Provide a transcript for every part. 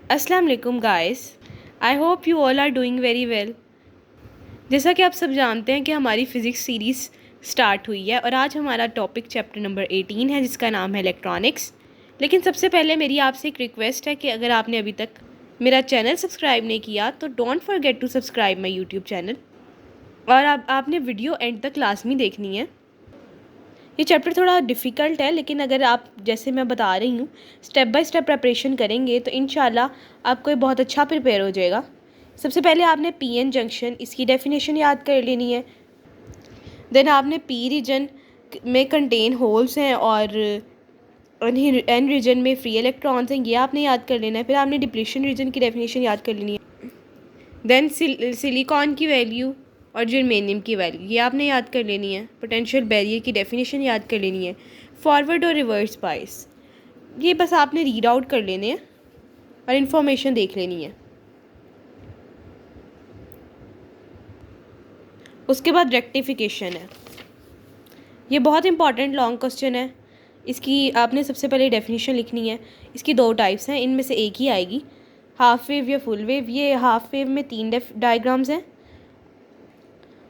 अस्सलाम वालेकुम guys. I hope you all are doing very well. जैसा कि आप सब जानते हैं कि हमारी फ़िज़िक्स सीरीज़ स्टार्ट हुई है और आज हमारा टॉपिक चैप्टर नंबर 18 है जिसका नाम है इलेक्ट्रॉनिक्स। लेकिन सबसे पहले मेरी आपसे एक रिक्वेस्ट है कि अगर आपने अभी तक मेरा चैनल सब्सक्राइब नहीं किया तो don't forget to subscribe my YouTube channel और आपने वीडियो एंड तक लाजमी देखनी है। ये चैप्टर थोड़ा डिफ़िकल्ट है लेकिन अगर आप जैसे मैं बता रही हूँ स्टेप बाय स्टेप प्रिपरेशन करेंगे तो इंशाल्लाह आपको ये बहुत अच्छा प्रिपेयर हो जाएगा। सबसे पहले आपने पीएन जंक्शन इसकी डेफिनेशन याद कर लेनी है। देन आपने पी रीजन में कंटेन होल्स हैं और एन रीजन में फ्री इलेक्ट्रॉन्स हैं, ये आपने याद कर लेना है। फिर आपने डिप्लीशन रीजन की डेफिनेशन याद कर लेनी है। देन सिलिकॉन की वैल्यू और जर्मेनियम की वैल्यू ये आपने याद कर लेनी है। पोटेंशियल बैरियर की डेफिनेशन याद कर लेनी है। फॉरवर्ड और रिवर्स बायस ये बस आपने रीड आउट कर लेने हैं और इन्फॉर्मेशन देख लेनी है। उसके बाद रेक्टिफिकेशन है, ये बहुत इंपॉर्टेंट लॉन्ग क्वेश्चन है। इसकी आपने सबसे पहले डेफिनेशन लिखनी है। इसकी दो टाइप्स हैं, इनमें से एक ही आएगी, हाफ वेव या फुल वेव। ये हाफ वेव में 3 डायग्राम्स हैं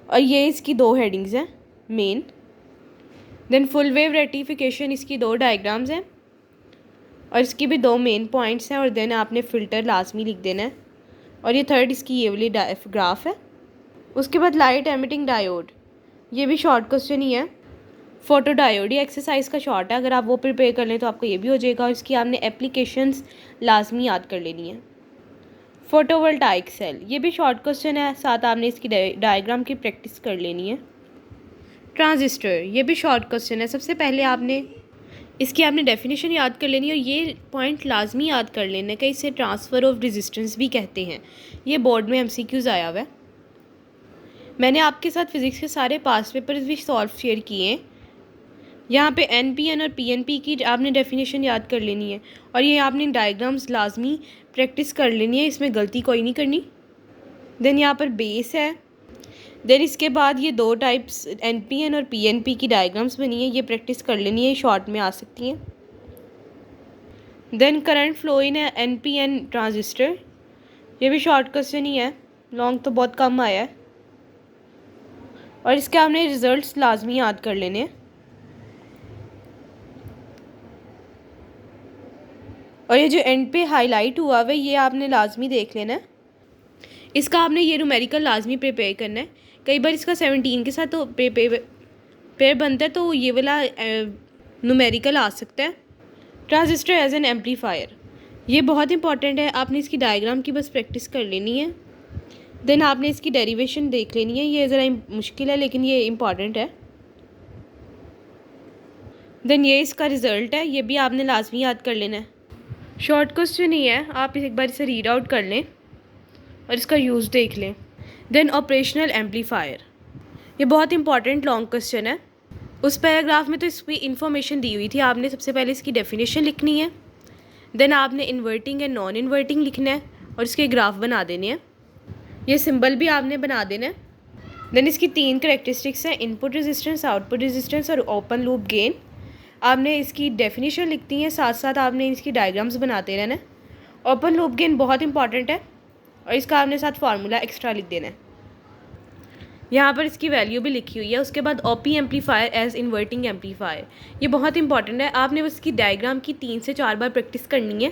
और ये इसकी 2 हेडिंग्स हैं main. Then full wave rectification इसकी 2 डायग्राम्स हैं और इसकी भी 2 मेन पॉइंट्स हैं और देन आपने फ़िल्टर लाजमी लिख देना है और ये थर्ड इसकी ये वाली ग्राफ है। उसके बाद लाइट एमिटिंग डायोड, ये भी शॉर्ट क्वेश्चन ही है। फोटो डायोड ये एक्सरसाइज का शॉर्ट है, अगर आप वो प्रिपेयर कर लें तो आपको ये भी हो जाएगा और इसकी आपने एप्लीकेशंस लाजमी याद कर लेनी है। फोटोवोल्टाइक सेल ये भी शॉर्ट क्वेश्चन है, साथ आपने इसकी डायग्राम की प्रैक्टिस कर लेनी है। ट्रांजिस्टर ये भी शॉर्ट क्वेश्चन है, सबसे पहले आपने इसकी आपने डेफिनेशन याद कर लेनी है और ये पॉइंट लाजमी याद कर लेना है कि इसे ट्रांसफ़र ऑफ रेजिस्टेंस भी कहते हैं। ये बोर्ड में एमसीक्यूज़ आया हुआ है। मैंने आपके साथ फिज़िक्स के सारे पास्ट पेपर्स भी सॉल्व शेयर किए हैं। यहाँ पे एनपीएन और पीएनपी की आपने डेफिनेशन याद कर लेनी है और ये आपने डायग्राम्स लाजमी प्रैक्टिस कर लेनी है, इसमें गलती कोई नहीं करनी। देन यहाँ पर बेस है। देन इसके बाद ये 2 टाइप्स एनपीएन और पीएनपी की डायग्राम्स बनी है, ये प्रैक्टिस कर लेनी है, शॉर्ट में आ सकती हैं। Then current flow in NPN transistor, ये भी शॉर्ट क्वेश्चन ही है, लॉन्ग तो बहुत कम आया है और इसके आपने रिजल्ट्स लाजमी याद कर लेने हैं। और ये जो एंड पे हाईलाइट हुआ हुआ है ये आपने लाजमी देख लेना है। इसका आपने ये न्यूमेरिकल लाजमी प्रिपेयर करना है। कई बार इसका 17 के साथ तो पेयर बनता है तो ये वाला न्यूमेरिकल आ सकता है। ट्रांजिस्टर एज एन एम्पलीफायर ये बहुत इंपॉर्टेंट है, आपने इसकी डायग्राम की बस प्रैक्टिस कर लेनी है। देन आपने इसकी डेरिवेशन देख लेनी है, ये ज़रा मुश्किल है लेकिन ये इम्पॉर्टेंट है। देन ये इसका रिज़ल्ट है, ये भी आपने लाजमी याद कर लेना है। शॉर्ट क्वेश्चन ही है, आप एक बार इसे रीड आउट कर लें और इसका यूज़ देख लें। देन ऑपरेशनल एम्पलीफायर ये बहुत इंपॉर्टेंट लॉन्ग क्वेश्चन है। उस पैराग्राफ में तो इसकी इन्फॉर्मेशन दी हुई थी, आपने सबसे पहले इसकी डेफिनेशन लिखनी है। देन आपने इन्वर्टिंग एंड नॉन इन्वर्टिंग लिखना है और इसके ग्राफ बना देने हैं, ये सिंबल भी आपने बना देना है। देन इसकी 3 करेक्टरिस्टिक्स हैं, इनपुट रेजिस्टेंस, आउटपुट रेजिस्टेंस और ओपन लूप गेन। आपने इसकी डेफिनेशन लिखती हैं, साथ साथ आपने इसकी डायग्राम्स बनाते रहना है। ओपन लूप गेन बहुत इंपॉर्टेंट है और इसका आपने साथ फार्मूला एक्स्ट्रा लिख देना है, यहाँ पर इसकी वैल्यू भी लिखी हुई है। उसके बाद op amplifier as inverting amplifier ये बहुत इंपॉर्टेंट है, आपने उसकी डायग्राम की 3 से 4 बार प्रैक्टिस करनी है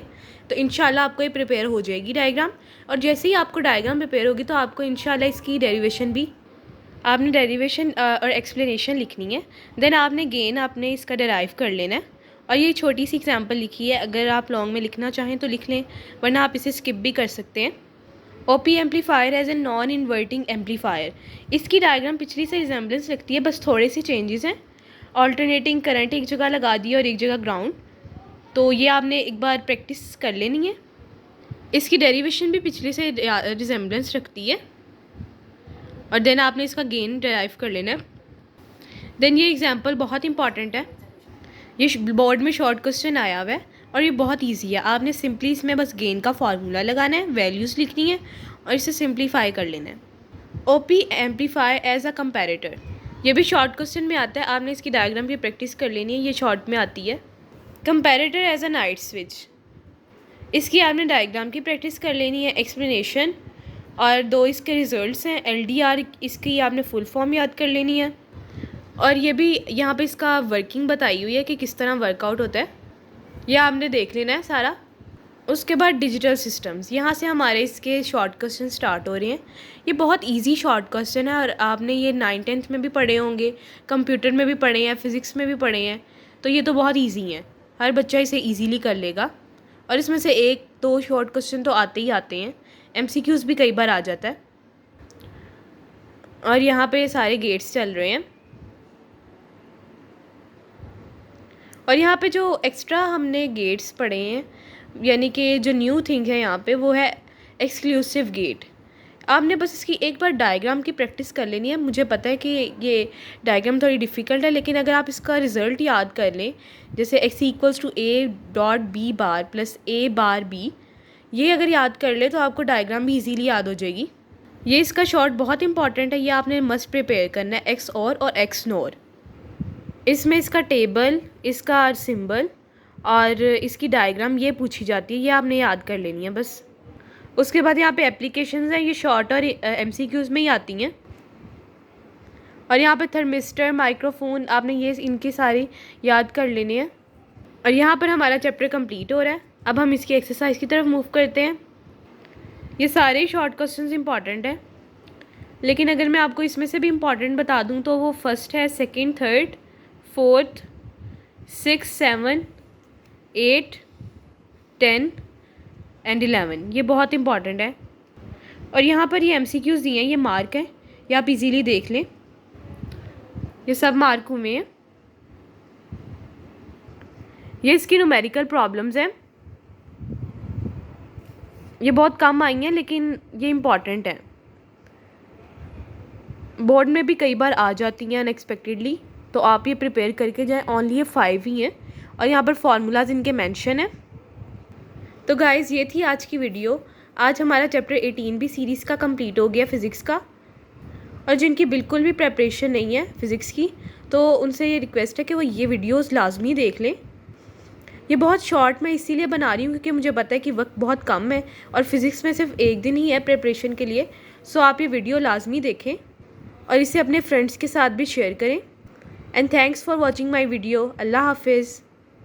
तो इंशाल्लाह आपको ये प्रिपेयर हो जाएगी डायग्राम। और जैसे ही आपको डायग्राम प्रिपेयर होगी तो आपको इंशाल्लाह इसकी डेरिवेशन भी आपने डेरिवेशन और एक्सप्लेनेशन लिखनी है। देन आपने गेन आपने इसका डेराइव कर लेना है और ये छोटी सी एग्जांपल लिखी है, अगर आप लॉन्ग में लिखना चाहें तो लिख लें वरना आप इसे स्किप भी कर सकते हैं। Op amplifier as a non inverting amplifier, इसकी डायग्राम पिछली से रिजेंबलेंस रखती है, बस थोड़े से चेंजेस हैं। ऑल्टरनेटिंग करंट एक जगह लगा दी और एक जगह ग्राउंड, तो ये आपने एक बार प्रैक्टिस कर लेनी है। इसकी डेरिवेशन भी पिछले से रिजेंबलेंस रखती है और देन आपने इसका गेन डेराइव कर लेना है। देन ये एग्जांपल बहुत इंपॉर्टेंट है, ये बोर्ड में शॉर्ट क्वेश्चन आया हुआ है और ये बहुत इजी है, आपने सिंपली इसमें बस गेन का फार्मूला लगाना है, वैल्यूज़ लिखनी है और इसे सिंप्लीफाई कर लेना है। Op amplifier as a comparator ये भी शॉर्ट क्वेश्चन में आता है, आपने इसकी डायग्राम की प्रैक्टिस कर लेनी है, ये शॉर्ट में आती है। Comparator as a night switch इसकी आपने डायग्राम की प्रैक्टिस कर लेनी है, एक्सप्लेनेशन और 2 इसके रिज़ल्ट्स हैं। LDR इसकी आपने फुल फॉर्म याद कर लेनी है और ये भी यहाँ पे इसका वर्किंग बताई हुई है कि किस तरह वर्कआउट होता है, यह आपने देख लेना है सारा। उसके बाद डिजिटल सिस्टम्स, यहाँ से हमारे इसके शॉर्ट क्वेश्चन स्टार्ट हो रहे हैं। ये बहुत इजी शॉर्ट क्वेश्चन है और आपने ये 9th-10th में भी पढ़े होंगे, कंप्यूटर में भी पढ़े हैं, फिज़िक्स में भी पढ़े हैं, तो ये तो बहुत इजी हैं, हर बच्चा इसे इजीली कर लेगा। और इसमें से 1-2 शॉर्ट क्वेश्चन तो आते ही आते हैं, MCQs भी कई बार आ जाता है। और यहाँ पे सारे गेट्स चल रहे हैं और यहाँ पे जो एक्स्ट्रा हमने गेट्स पढ़े हैं, यानी कि जो न्यू थिंग है यहाँ पे वो है एक्सक्लूसिव गेट। आपने बस इसकी एक बार डायग्राम की प्रैक्टिस कर लेनी है। मुझे पता है कि ये डायग्राम थोड़ी डिफ़िकल्ट है, लेकिन अगर आप इसका रिज़ल्ट याद कर लें, जैसे x=a.b bar plus a bar b, ये अगर याद कर ले तो आपको डायग्राम भी इजीली याद हो जाएगी। ये इसका शॉर्ट बहुत इंपॉर्टेंट है, ये आपने मस्ट प्रिपेयर करना है, XOR और XNOR। इसमें इसका टेबल, इसका सिंबल और इसकी डायग्राम ये पूछी जाती है, ये आपने याद कर लेनी है बस। उसके बाद यहाँ पे एप्लीकेशंस हैं, ये शॉर्ट और MCQs में ही आती हैं। और यहाँ पे थर्मिस्टर, माइक्रोफोन, आपने ये इनके सारे याद कर लेने हैं। और यहाँ पर हमारा चैप्टर कंप्लीट हो रहा है। अब हम इसकी एक्सरसाइज की तरफ मूव करते हैं। ये सारे शॉर्ट क्वेश्चंस इंपॉर्टेंट हैं, लेकिन अगर मैं आपको इसमें से भी इम्पॉर्टेंट बता दूँ तो वो फर्स्ट है, सेकेंड, थर्ड, फोर्थ, 6, 7, 8, 10 एंड 11, ये बहुत इंपॉर्टेंट है। और यहाँ पर ये MCQs दिए हैं, ये मार्क हैं, ये आप इजीली देख लें, ये सब मार्क हुए हैं। ये इसकी न्यूमेरिकल प्रॉब्लम्स हैं, ये बहुत कम आई हैं लेकिन ये इम्पॉर्टेंट हैं, बोर्ड में भी कई बार आ जाती हैं अनएक्सपेक्टेडली, तो आप ये प्रिपेयर करके जाएं। ओनली ये 5 ही हैं और यहाँ पर फार्मूलाज इनके मेंशन है। तो गाइज़ ये थी आज की वीडियो। आज हमारा चैप्टर 18 भी सीरीज़ का कंप्लीट हो गया फ़िज़िक्स का। और जिनकी बिल्कुल भी प्रेपरेशन नहीं है फ़िज़िक्स की, तो उनसे ये रिक्वेस्ट है कि वो ये वीडियोस लाजमी देख लें। ये बहुत शॉर्ट मैं इसीलिए बना रही हूँ क्योंकि मुझे पता है कि वक्त बहुत कम है और फिज़िक्स में सिर्फ 1 दिन ही है प्रेपरेशन के लिए। सो आप ये वीडियो लाजमी देखें और इसे अपने फ्रेंड्स के साथ भी शेयर करें। And thanks for watching my video. Allah हाफिज़।